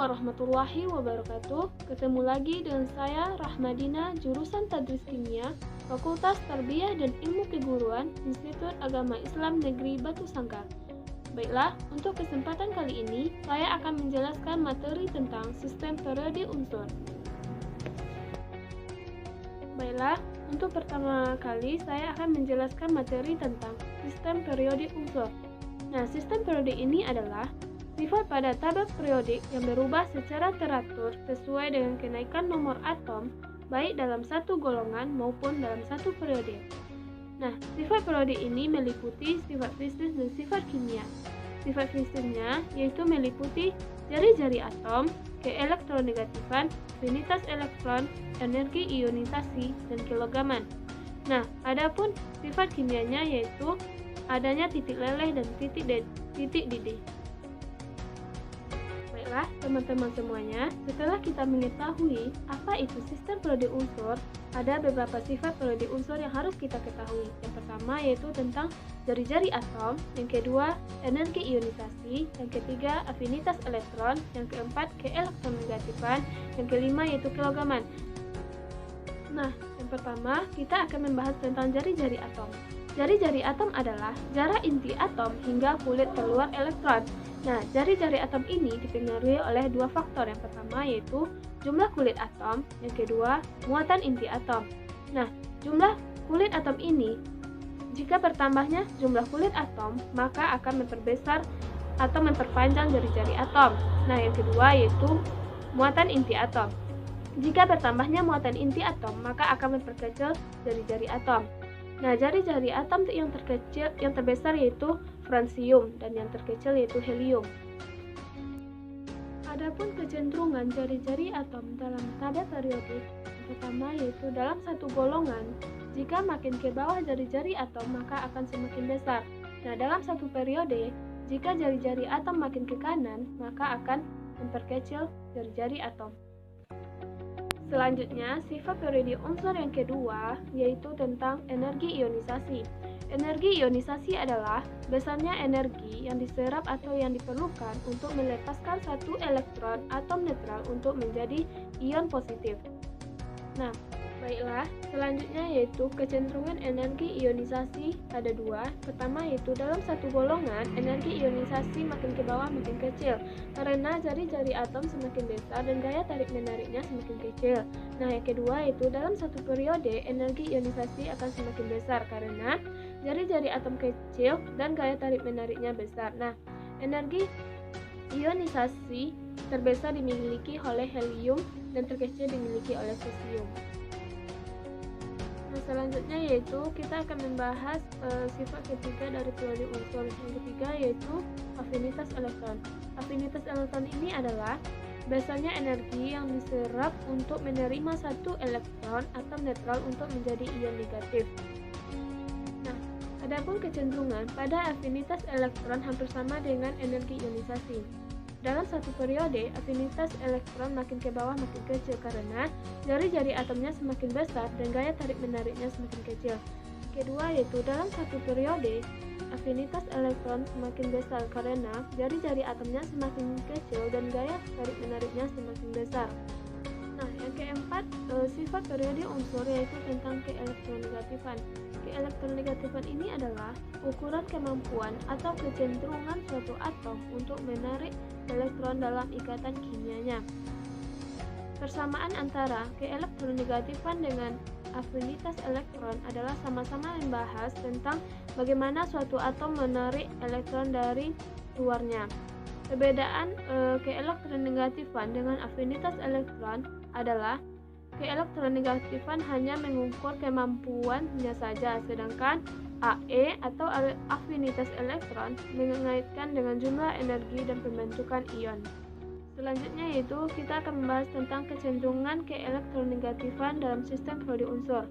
warahmatullahi wabarakatuh. Ketemu lagi dengan saya Rahmadina, jurusan Tadris Kimia, Fakultas Tarbiyah dan Ilmu Keguruan, Institut Agama Islam Negeri Batu Sangkar. Baiklah, untuk kesempatan kali ini saya akan menjelaskan materi tentang sistem periode unsur. Baiklah, untuk pertama kali saya akan menjelaskan materi tentang sistem periode unsur. Nah, sistem periode ini adalah sifat pada tabel periodik yang berubah secara teratur sesuai dengan kenaikan nomor atom, baik dalam satu golongan maupun dalam satu periode. Nah, sifat periodik ini meliputi sifat fisik dan sifat kimia. Sifat fisiknya yaitu meliputi jari-jari atom, keelektronegatifan, afinitas elektron, energi ionisasi, dan kilogaman. Nah, adapun sifat kimianya yaitu adanya titik leleh dan titik didih. Baiklah, teman-teman semuanya, setelah kita mengetahui apa itu sistem periode unsur, ada beberapa sifat periode unsur yang harus kita ketahui. Yang pertama yaitu tentang jari-jari atom, yang kedua energi ionisasi, yang ketiga afinitas elektron, yang keempat keelektronegatifan, yang kelima yaitu kilogaman. Nah, yang pertama kita akan membahas tentang jari-jari atom. Jari-jari atom adalah jarak inti atom hingga kulit terluar elektron. Nah, jari-jari atom ini dipengaruhi oleh dua faktor. Yang pertama yaitu jumlah kulit atom, yang kedua muatan inti atom. Nah, jumlah kulit atom ini, jika bertambahnya jumlah kulit atom, maka akan memperbesar atau memperpanjang jari-jari atom. Nah, yang kedua yaitu muatan inti atom. Jika bertambahnya muatan inti atom, maka akan memperkecil jari-jari atom. Nah, jari-jari atom yang terbesar yaitu fransium dan yang terkecil yaitu helium. Adapun kecenderungan jari-jari atom dalam tabel periodik, yang pertama yaitu dalam satu golongan, jika makin ke bawah jari-jari atom maka akan semakin besar. Nah, dalam satu periode, jika jari-jari atom makin ke kanan maka akan memperkecil jari-jari atom. Selanjutnya, sifat periode unsur yang kedua yaitu tentang energi ionisasi. Energi ionisasi adalah besarnya energi yang diserap atau yang diperlukan untuk melepaskan satu elektron atom netral untuk menjadi ion positif. Nah, baiklah, selanjutnya yaitu kecenderungan energi ionisasi ada dua. Pertama yaitu dalam satu golongan, energi ionisasi makin ke bawah makin kecil karena jari-jari atom semakin besar dan gaya tarik-menariknya semakin kecil. Nah, yang kedua yaitu dalam satu periode, energi ionisasi akan semakin besar karena jari-jari atom kecil dan gaya tarik-menariknya besar. Nah, energi ionisasi terbesar dimiliki oleh helium dan terkecil dimiliki oleh cesium. Nah, selanjutnya yaitu kita akan membahas sifat ketiga dari periode unsur. Yang ketiga yaitu afinitas elektron. Afinitas elektron ini adalah besarnya energi yang diserap untuk menerima satu elektron atom netral untuk menjadi ion negatif. Nah, adapun kecenderungan pada afinitas elektron hampir sama dengan energi ionisasi. Dalam satu periode, afinitas elektron makin ke bawah makin kecil karena jari-jari atomnya semakin besar dan gaya tarik-menariknya semakin kecil. Kedua yaitu dalam satu periode, afinitas elektron semakin besar karena jari-jari atomnya semakin kecil dan gaya tarik-menariknya semakin besar. Nah, yang keempat, sifat periode unsur yaitu tentang keelektronegatifan. Keelektronegatifan ini adalah ukuran kemampuan atau kecenderungan suatu atom untuk menarik elektron dalam ikatan kimianya. Persamaan antara keelektronegatifan dengan afinitas elektron adalah sama-sama membahas tentang bagaimana suatu atom menarik elektron dari luarnya. Perbedaan keelektronegatifan dengan afinitas elektron adalah keelektronegatifan hanya mengukur kemampuannya saja, sedangkan AE atau afinitas elektron mengaitkan dengan jumlah energi dan pembentukan ion. Selanjutnya yaitu kita akan membahas tentang kecenderungan keelektronegatifan dalam sistem periode unsur.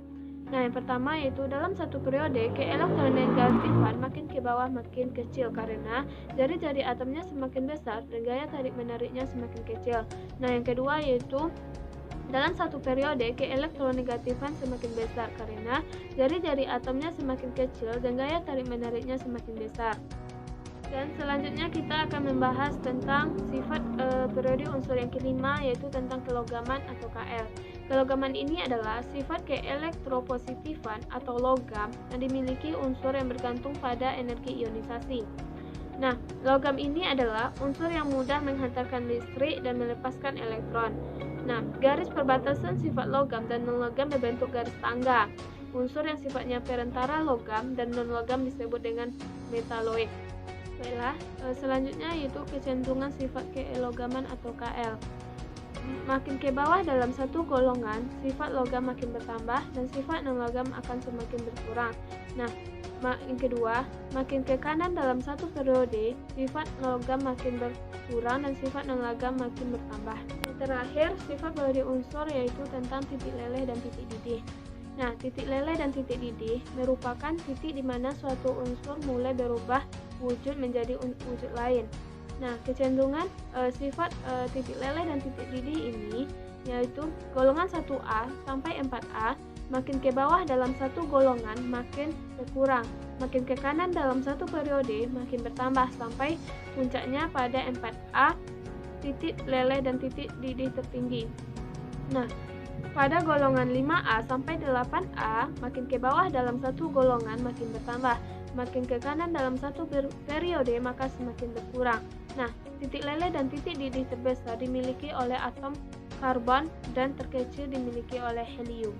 Nah, yang pertama yaitu dalam satu periode keelektronegatifan makin ke bawah makin kecil karena jari-jari atomnya semakin besar dan gaya tarik-menariknya semakin kecil. Nah, yang kedua yaitu dalam satu periode, keelektronegatifan semakin besar karena jari-jari atomnya semakin kecil dan gaya tarik-menariknya semakin besar. Dan selanjutnya kita akan membahas tentang sifat periode unsur yang kelima, yaitu tentang kelogaman atau Kl. Kelogaman ini adalah sifat keelektropositifan atau logam yang dimiliki unsur yang bergantung pada energi ionisasi. Nah, logam ini adalah unsur yang mudah menghantarkan listrik dan melepaskan elektron. Nah, garis perbatasan sifat logam dan non-logam berbentuk garis tangga. Unsur yang sifatnya perantara logam dan non-logam disebut dengan metaloid. Baiklah, selanjutnya yaitu kecenderungan sifat keelogaman atau Kl. Makin ke bawah dalam satu golongan, sifat logam makin bertambah dan sifat non-logam akan semakin berkurang. Nah, yang kedua, makin ke kanan dalam satu periode, sifat logam makin berkurang dan sifat non-logam makin bertambah. Yang terakhir, sifat periode unsur yaitu tentang titik leleh dan titik didih. Nah, titik leleh dan titik didih merupakan titik di mana suatu unsur mulai berubah wujud menjadi wujud lain. Nah, kecenderungan sifat titik leleh dan titik didih ini yaitu golongan 1A sampai 4A, makin ke bawah dalam satu golongan makin berkurang, makin ke kanan dalam satu periode makin bertambah sampai puncaknya pada 4A, titik leleh dan titik didih tertinggi. Nah, pada golongan 5A sampai 8A, makin ke bawah dalam satu golongan makin bertambah, makin ke kanan dalam satu periode maka semakin berkurang. Nah, titik leleh dan titik didih terbesar dimiliki oleh atom karbon dan terkecil dimiliki oleh helium.